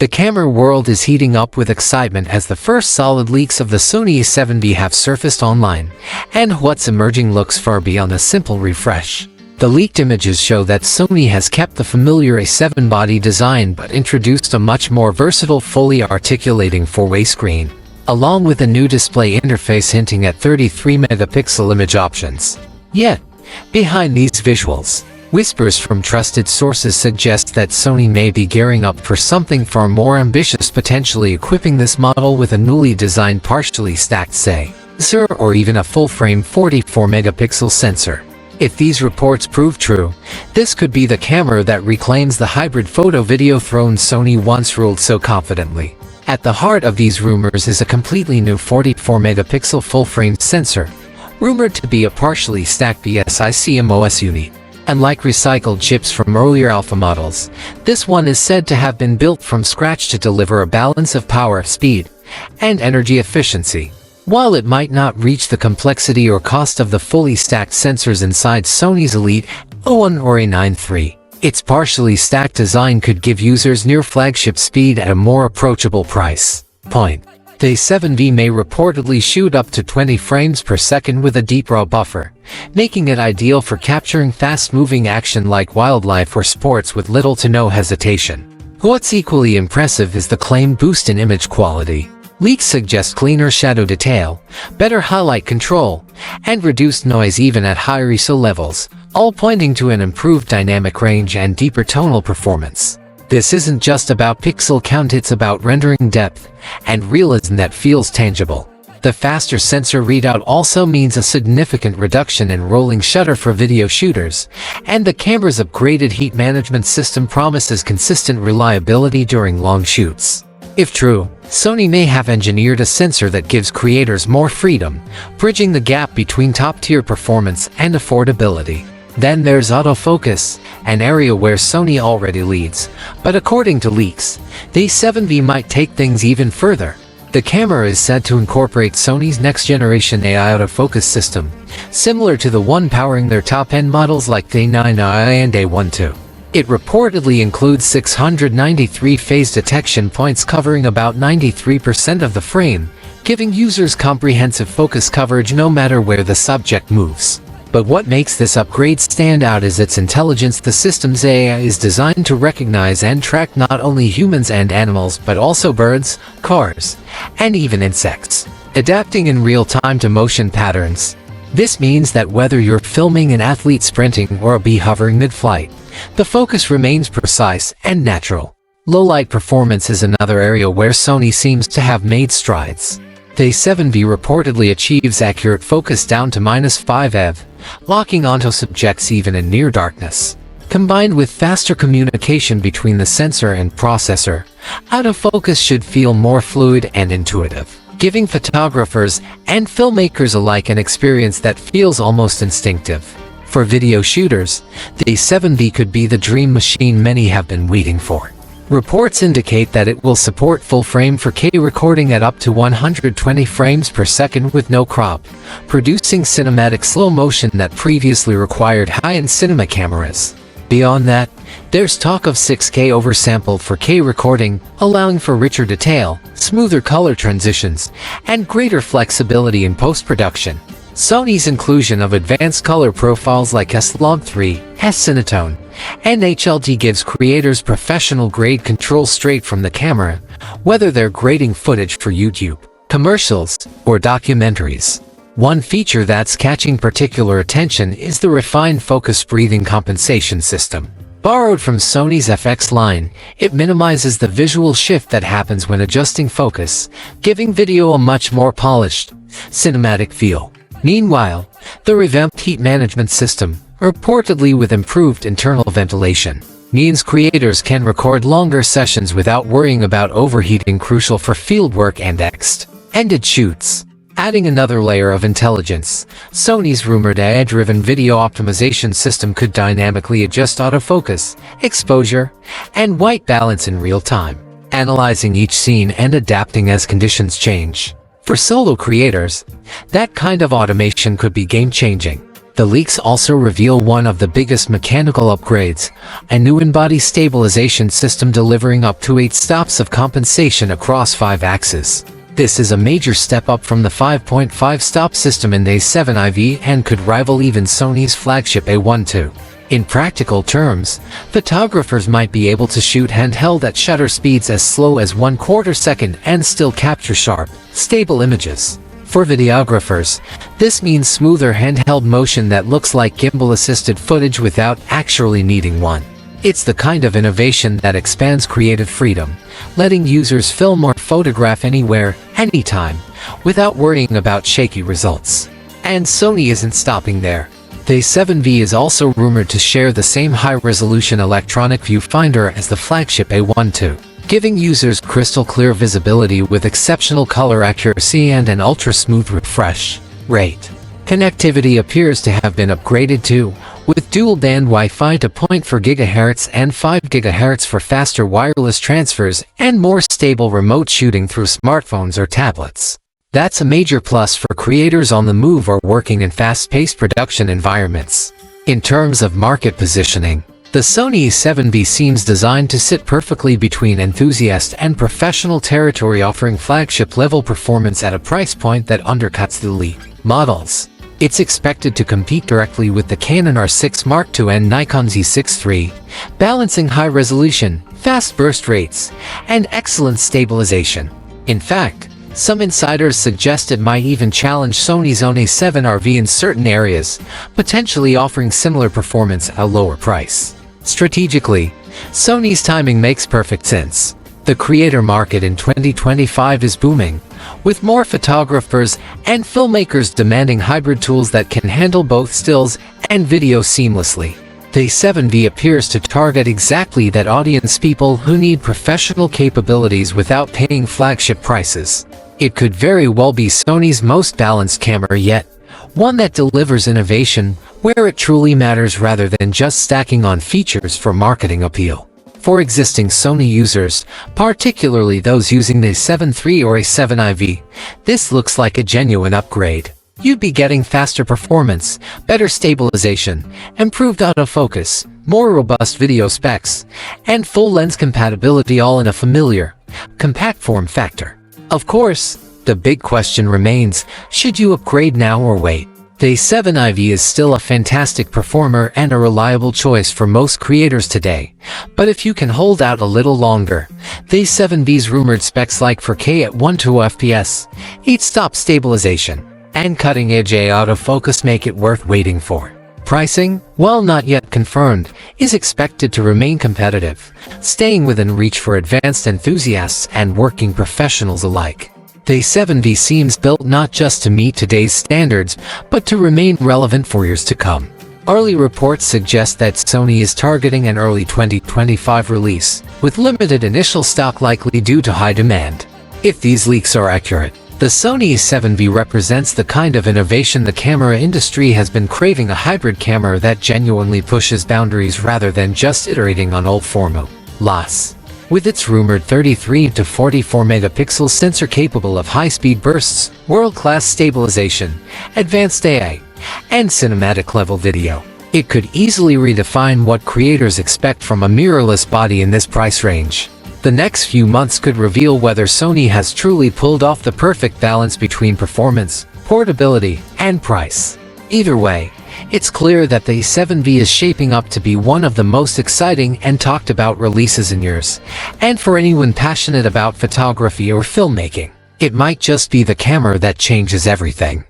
The camera world is heating up with excitement as the first solid leaks of the Sony A7V have surfaced online, and what's emerging looks far beyond a simple refresh. The leaked images show that Sony has kept the familiar A7 body design but introduced a much more versatile, fully articulating 4-way screen, along with a new display interface hinting at 33-megapixel image options. Yet, behind these visuals, whispers from trusted sources suggest that Sony may be gearing up for something far more ambitious, potentially equipping this model with a newly designed partially stacked sensor or even a full-frame 44-megapixel sensor. If these reports prove true, this could be the camera that reclaims the hybrid photo-video throne Sony once ruled so confidently. At the heart of these rumors is a completely new 44-megapixel full-frame sensor, rumored to be a partially stacked BSI-CMOS unit. Unlike recycled chips from earlier alpha models, this one is said to have been built from scratch to deliver a balance of power, speed, and energy efficiency. While it might not reach the complexity or cost of the fully stacked sensors inside Sony's Elite A1 or A9 III, its partially stacked design could give users near-flagship speed at a more approachable price point. The A7V may reportedly shoot up to 20 frames per second with a deep RAW buffer, making it ideal for capturing fast-moving action like wildlife or sports with little to no hesitation. What's equally impressive is the claimed boost in image quality. Leaks suggest cleaner shadow detail, better highlight control, and reduced noise even at high ISO levels, all pointing to an improved dynamic range and deeper tonal performance. This isn't just about pixel count, it's about rendering depth and realism that feels tangible. The faster sensor readout also means a significant reduction in rolling shutter for video shooters, and the camera's upgraded heat management system promises consistent reliability during long shoots. If true, Sony may have engineered a sensor that gives creators more freedom, bridging the gap between top-tier performance and affordability. Then there's autofocus, an area where Sony already leads, but according to leaks, the A7V might take things even further. The camera is said to incorporate Sony's next-generation AI autofocus system, similar to the one powering their top-end models like the A9i and A1 II. It reportedly includes 693 phase detection points covering about 93% of the frame, giving users comprehensive focus coverage no matter where the subject moves. But what makes this upgrade stand out is its intelligence. The system's AI is designed to recognize and track not only humans and animals but also birds, cars, and even insects, adapting in real time to motion patterns. This means that whether you're filming an athlete sprinting or a bee hovering mid-flight, the focus remains precise and natural. Low-light performance is another area where Sony seems to have made strides. The A7V reportedly achieves accurate focus down to -5 eV, locking onto subjects even in near darkness. Combined with faster communication between the sensor and processor, autofocus should feel more fluid and intuitive, giving photographers and filmmakers alike an experience that feels almost instinctive. For video shooters, the A7V could be the dream machine many have been waiting for. Reports indicate that it will support full-frame 4K recording at up to 120 frames per second with no crop, producing cinematic slow motion that previously required high-end cinema cameras. Beyond that, there's talk of 6K oversampled 4K recording, allowing for richer detail, smoother color transitions, and greater flexibility in post-production. Sony's inclusion of advanced color profiles like S-Log3, S-Cinetone, and HLG gives creators professional-grade control straight from the camera, whether they're grading footage for YouTube, commercials, or documentaries. One feature that's catching particular attention is the refined focus breathing compensation system. Borrowed from Sony's FX line, it minimizes the visual shift that happens when adjusting focus, giving video a much more polished, cinematic feel. Meanwhile, the revamped heat management system, reportedly with improved internal ventilation, means creators can record longer sessions without worrying about overheating, crucial for fieldwork and extended shoots. Adding another layer of intelligence, Sony's rumored AI-driven video optimization system could dynamically adjust autofocus, exposure, and white balance in real time, analyzing each scene and adapting as conditions change. For solo creators, that kind of automation could be game-changing. The leaks also reveal one of the biggest mechanical upgrades, a new in-body stabilization system delivering up to 8 stops of compensation across 5 axes. This is a major step up from the 5.5 stop system in the A7V and could rival even Sony's flagship A1 II. In practical terms, photographers might be able to shoot handheld at shutter speeds as slow as 1/4 second and still capture sharp, stable images. For videographers, this means smoother handheld motion that looks like gimbal-assisted footage without actually needing one. It's the kind of innovation that expands creative freedom, letting users film or photograph anywhere, anytime, without worrying about shaky results. And Sony isn't stopping there. The A7V is also rumored to share the same high-resolution electronic viewfinder as the flagship A1 II, giving users crystal-clear visibility with exceptional color accuracy and an ultra-smooth refresh rate. Connectivity appears to have been upgraded too, with dual-band Wi-Fi to 0.4 GHz and 5 GHz for faster wireless transfers and more stable remote shooting through smartphones or tablets. That's a major plus for creators on the move or working in fast-paced production environments. In terms of market positioning, the Sony A7V seems designed to sit perfectly between enthusiast and professional territory, offering flagship-level performance at a price point that undercuts the elite models. It's expected to compete directly with the Canon R6 Mark II and Nikon Z6 III, balancing high resolution, fast burst rates, and excellent stabilization. In fact, some insiders suggest it might even challenge Sony's own A7RV in certain areas, potentially offering similar performance at a lower price. Strategically, Sony's timing makes perfect sense. The creator market in 2025 is booming, with more photographers and filmmakers demanding hybrid tools that can handle both stills and video seamlessly. The A7V appears to target exactly that audience, people who need professional capabilities without paying flagship prices. It could very well be Sony's most balanced camera yet, one that delivers innovation where it truly matters rather than just stacking on features for marketing appeal. For existing Sony users, particularly those using the A7 III or A7IV, this looks like a genuine upgrade. You'd be getting faster performance, better stabilization, improved autofocus, more robust video specs, and full lens compatibility, all in a familiar, compact form factor. Of course, the big question remains, should you upgrade now or wait? The A7IV is still a fantastic performer and a reliable choice for most creators today, but if you can hold out a little longer, the A7V's rumored specs like 4K at 120 FPS, 8-stop stabilization, and cutting-edge autofocus make it worth waiting for. Pricing, while not yet confirmed, is expected to remain competitive, staying within reach for advanced enthusiasts and working professionals alike. The A7V seems built not just to meet today's standards, but to remain relevant for years to come. Early reports suggest that Sony is targeting an early 2025 release, with limited initial stock likely due to high demand. If these leaks are accurate, the Sony A7V represents the kind of innovation the camera industry has been craving: a hybrid camera that genuinely pushes boundaries rather than just iterating on old formulas. With its rumored 33 to 44 megapixel sensor capable of high-speed bursts, world-class stabilization, advanced AI, and cinematic-level video, it could easily redefine what creators expect from a mirrorless body in this price range. The next few months could reveal whether Sony has truly pulled off the perfect balance between performance, portability, and price. Either way, it's clear that the A7V is shaping up to be one of the most exciting and talked about releases in years, and for anyone passionate about photography or filmmaking, it might just be the camera that changes everything.